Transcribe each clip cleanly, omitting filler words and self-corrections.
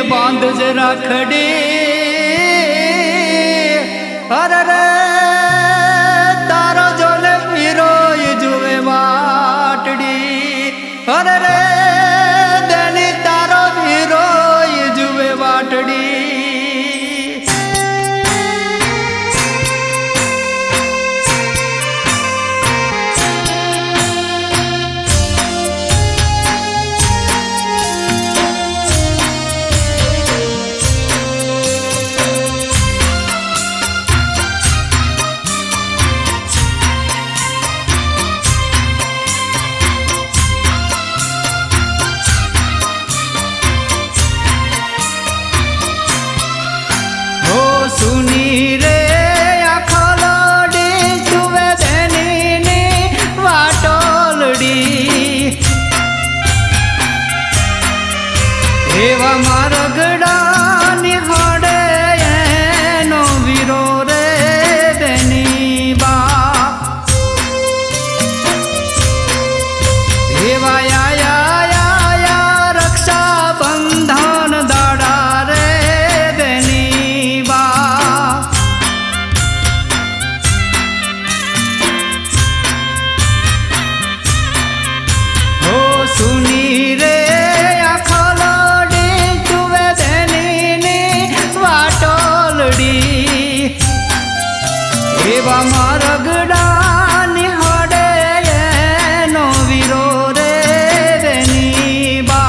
बांध ज राखड़ी अरे रे तारो जोल वीरो जुवे वाटड़ी अरे रे देनी तारो वीरो जुवे वाटड़ी सुनी रे आखोलडी जुवे देनी वाटोलडी एवा मारगड़ा निहाड़े एनो वीरो रे देनी बा एवा या रक्षा बंधन दाड़ा रे देनी बा सुनी रे आखोलडी जुवे देनी वाटोलडी एवा मारगड़ा निहाड़े एनो वीरो रे देनी बा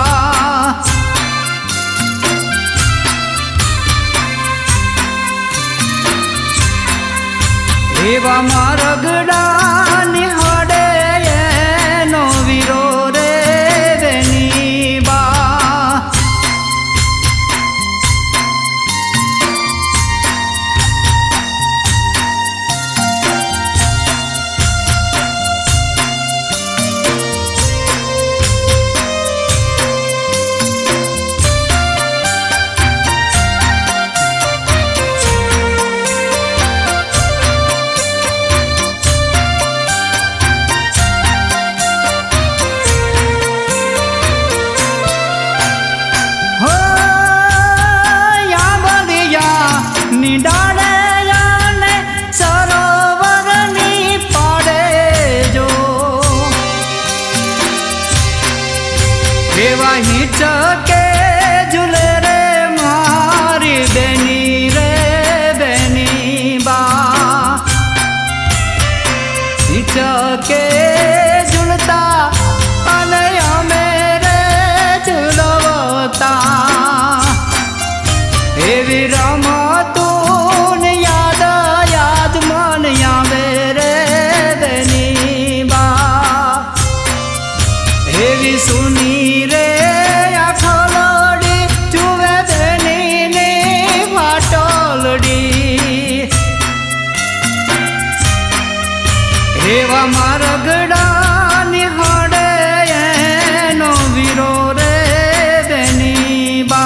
एवा मारगड़ा निहाड़े एनो वीरो हिचके झूले रे मारी बेनी रे बेनी बा हिचके झूलता अने मेरे झूलवता एवी रमतून याद याद मन आवे रे बेनी बा एवी सुनी रे एवा मारगड़ा निहाड़े एनो वीरो रे देनी बा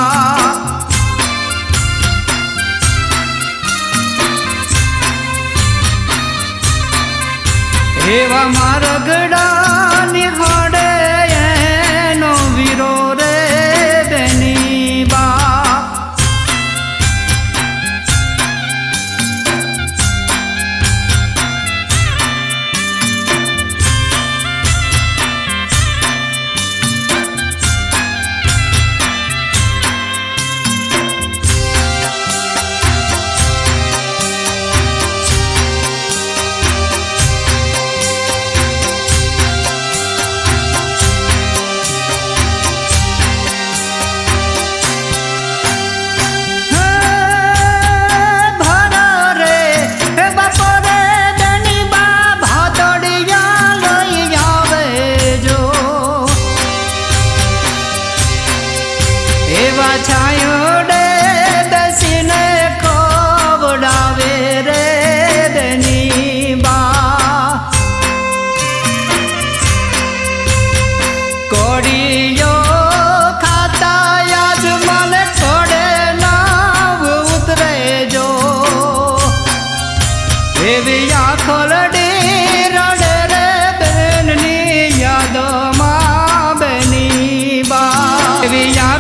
एवा मारगड़ा निहाड़े एनो वीरो रे देनी बा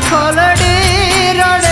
खोलड़ी रड़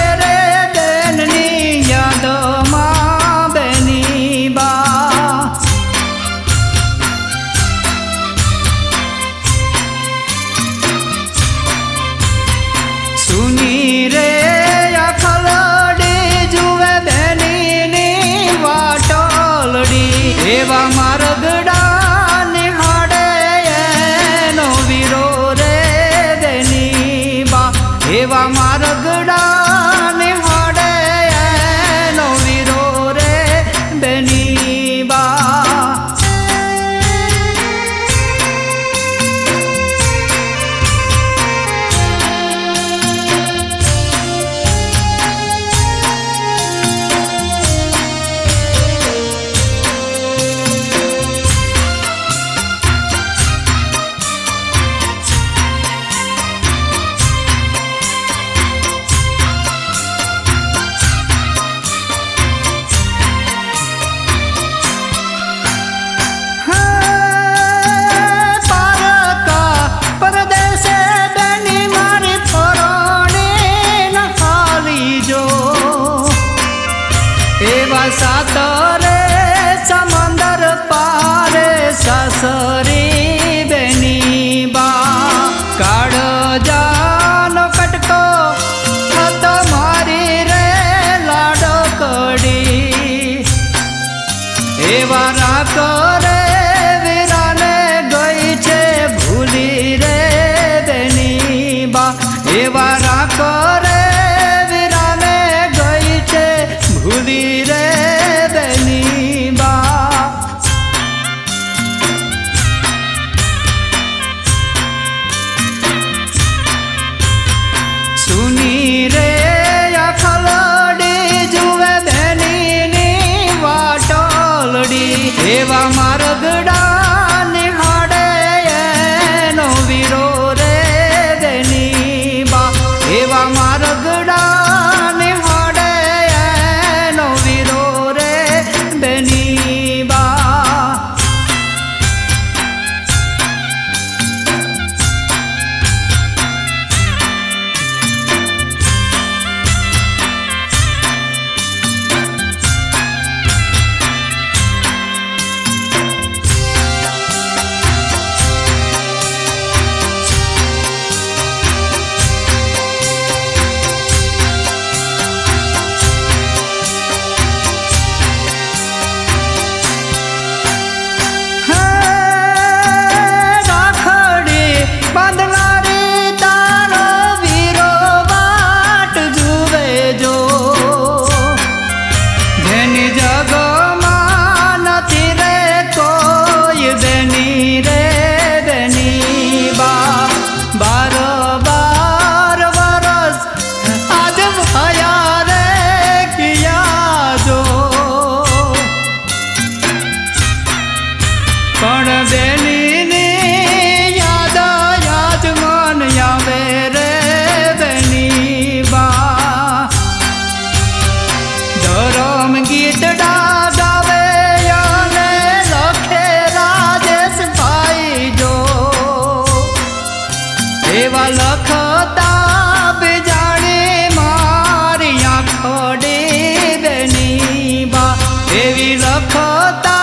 એવી લખતા